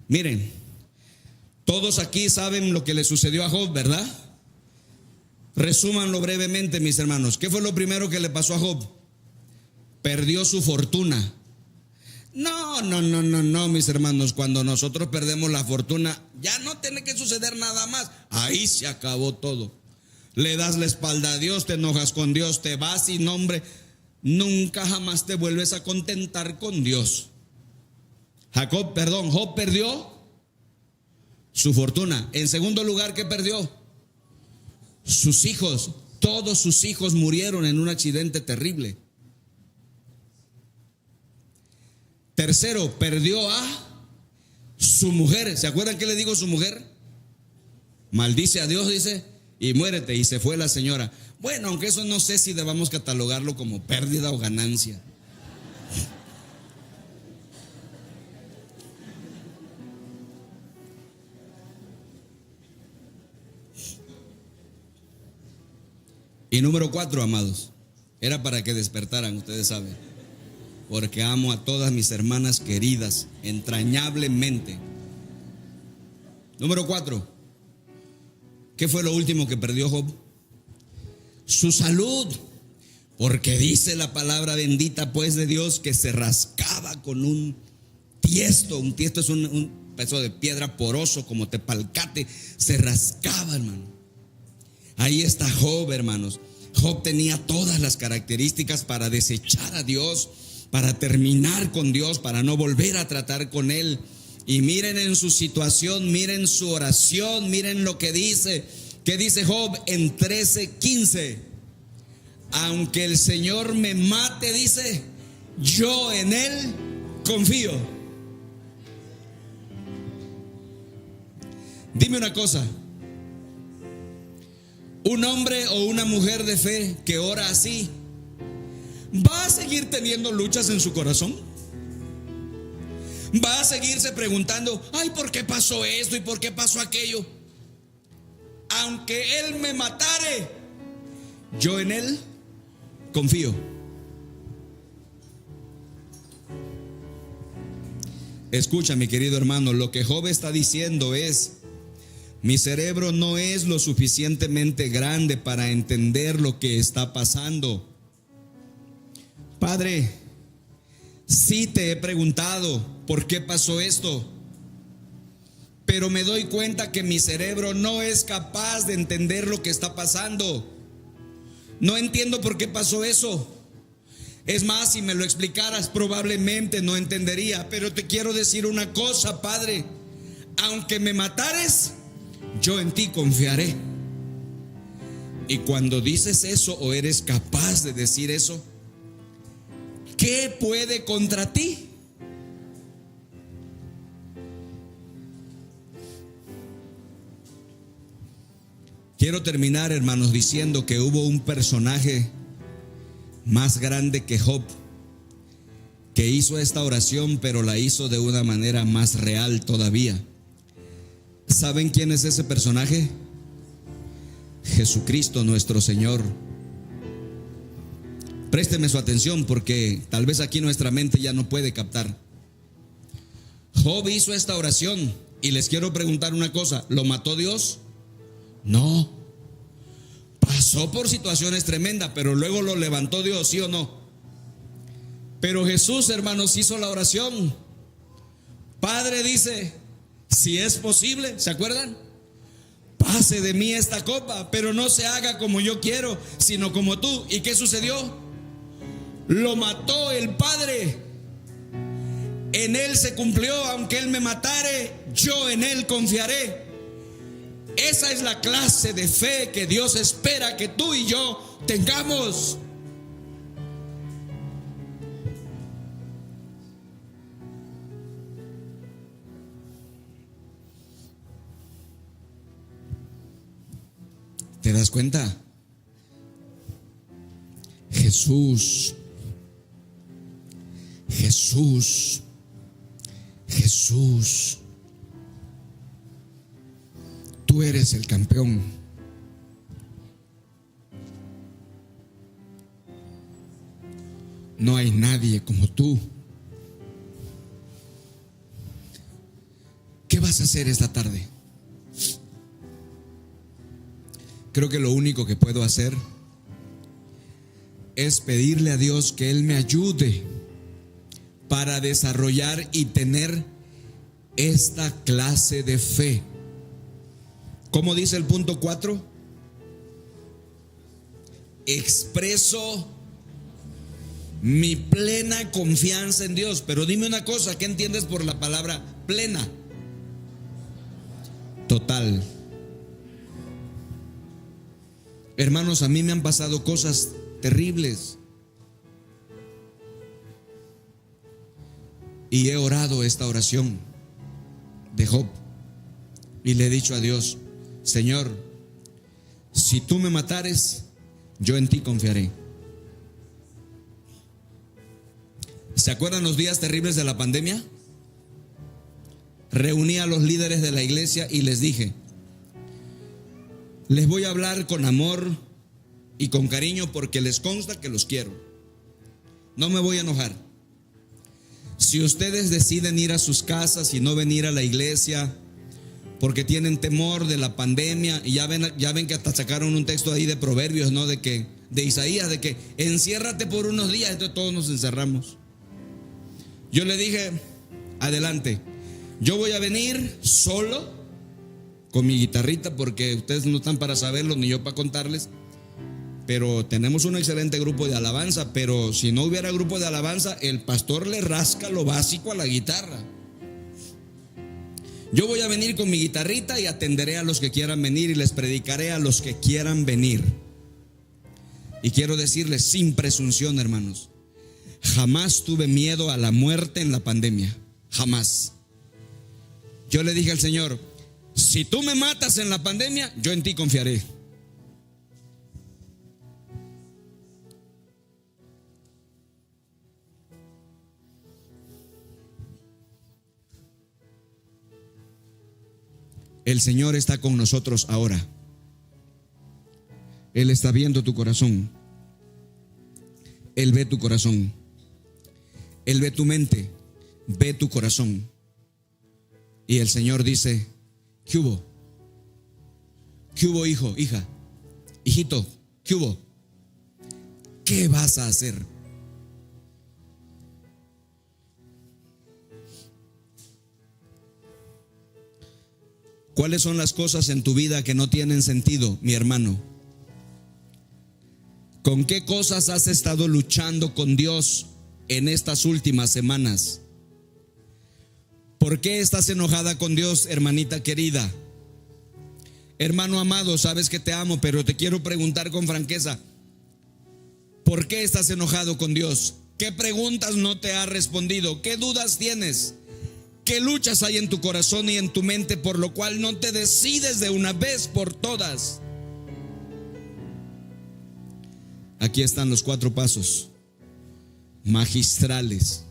Miren, todos aquí saben lo que le sucedió a Job, ¿verdad? Resúmanlo brevemente, mis hermanos. ¿Qué fue lo primero que le pasó a Job? Perdió su fortuna. No, mis hermanos. Cuando nosotros perdemos la fortuna, ya no tiene que suceder nada más. Ahí se acabó todo. Le das la espalda a Dios, te enojas con Dios, te vas y no, hombre, nunca jamás te vuelves a contentar con Dios. Job perdió su fortuna. En segundo lugar, ¿qué perdió? Sus hijos. Todos sus hijos murieron en un accidente terrible. Tercero, perdió a su mujer. ¿Se acuerdan qué le dijo su mujer? Maldice a Dios, dice, y muérete. Y se fue la señora. Bueno, aunque eso no sé si debamos catalogarlo como pérdida o ganancia. Y número 4, amados, era para que despertaran, ustedes saben, porque amo a todas mis hermanas queridas entrañablemente. Número 4, ¿qué fue lo último que perdió Job? Su salud, porque dice la palabra bendita pues de Dios que se rascaba con un tiesto. Un tiesto es un pedazo de piedra poroso como tepalcate, se rascaba, hermano. Ahí está Job, hermanos. Job tenía todas las características para desechar a Dios, para terminar con Dios, para no volver a tratar con Él. Y miren en su situación, miren su oración, miren lo que dice. ¿Qué dice Job en 13:15? Aunque el Señor me mate, dice, yo en Él confío. Dime una cosa. Un hombre o una mujer de fe que ora así, ¿va a seguir teniendo luchas en su corazón? ¿Va a seguirse preguntando, ay, ¿por qué pasó esto y por qué pasó aquello? Aunque Él me matare, yo en Él confío. Escucha, mi querido hermano, lo que Job está diciendo es: mi cerebro no es lo suficientemente grande para entender lo que está pasando. Padre, Sí te he preguntado por qué pasó esto, pero me doy cuenta que mi cerebro no es capaz de entender lo que está pasando. No entiendo por qué pasó eso. Es más, si me lo explicaras probablemente no entendería. Pero te quiero decir una cosa, Padre: aunque me matares, yo en ti confiaré. Y cuando dices eso, o eres capaz de decir eso, ¿qué puede contra ti? Quiero terminar, hermanos, diciendo que hubo un personaje más grande que Job que hizo esta oración, pero la hizo de una manera más real todavía. ¿Saben quién es ese personaje? Jesucristo nuestro Señor. Présteme su atención, porque tal vez aquí nuestra mente ya no puede captar. Job hizo esta oración y les quiero preguntar una cosa: ¿lo mató Dios? No. Pasó por situaciones tremendas, pero luego lo levantó Dios, ¿sí o no? Pero Jesús, hermanos, hizo la oración. Padre, dice, si es posible, ¿se acuerdan? Pase de mí esta copa, pero no se haga como yo quiero, sino como tú. ¿Y qué sucedió? Lo mató el Padre. En Él se cumplió: aunque Él me matare, yo en Él confiaré. Esa es la clase de fe que Dios espera que tú y yo tengamos. ¿Te das cuenta? Jesús, Jesús, Jesús, tú eres el campeón. No hay nadie como tú. ¿Qué vas a hacer esta tarde? Creo que lo único que puedo hacer es pedirle a Dios que Él me ayude para desarrollar y tener esta clase de fe. ¿Cómo dice el punto 4? Expreso mi plena confianza en Dios. Pero dime una cosa: ¿qué entiendes por la palabra plena? Total. Hermanos, a mí me han pasado cosas terribles y he orado esta oración de Job y le he dicho a Dios: Señor, si tú me matares, yo en ti confiaré. ¿Se acuerdan los días terribles de la pandemia? Reuní a los líderes de la iglesia y les dije: les voy a hablar con amor y con cariño, porque les consta que los quiero. No me voy a enojar. Si ustedes deciden ir a sus casas y no venir a la iglesia porque tienen temor de la pandemia, y ya ven que hasta sacaron un texto ahí de Proverbios, ¿no? De Isaías, de que enciérrate por unos días. Entonces todos nos encerramos. Yo le dije: adelante, yo voy a venir solo con mi guitarrita, porque ustedes no están para saberlo ni yo para contarles, pero tenemos un excelente grupo de alabanza. Pero si no hubiera grupo de alabanza, el pastor le rasca lo básico a la guitarra. Yo voy a venir con mi guitarrita y atenderé a los que quieran venir y les predicaré a los que quieran venir. Y quiero decirles sin presunción, hermanos, jamás tuve miedo a la muerte en la pandemia, jamás. Yo le dije al Señor: si tú me matas en la pandemia, yo en ti confiaré. El Señor está con nosotros ahora. Él está viendo tu corazón. Él ve tu corazón. Él ve tu mente. Ve tu corazón. Y el Señor dice: ¿qué hubo? ¿Qué hubo, hijo, hija? Hijito, ¿qué hubo? ¿Qué vas a hacer? ¿Cuáles son las cosas en tu vida que no tienen sentido, mi hermano? ¿Con qué cosas has estado luchando con Dios en estas últimas semanas? ¿Por qué estás enojada con Dios, hermanita querida? Hermano amado, sabes que te amo, pero te quiero preguntar con franqueza, ¿por qué estás enojado con Dios? ¿Qué preguntas no te ha respondido? ¿Qué dudas tienes? ¿Qué luchas hay en tu corazón y en tu mente por lo cual no te decides de una vez por todas? Aquí están los 4 pasos magistrales,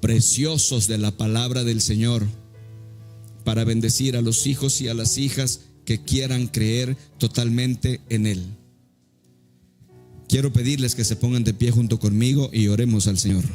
preciosos de la palabra del Señor para bendecir a los hijos y a las hijas que quieran creer totalmente en Él. Quiero pedirles que se pongan de pie junto conmigo y oremos al Señor.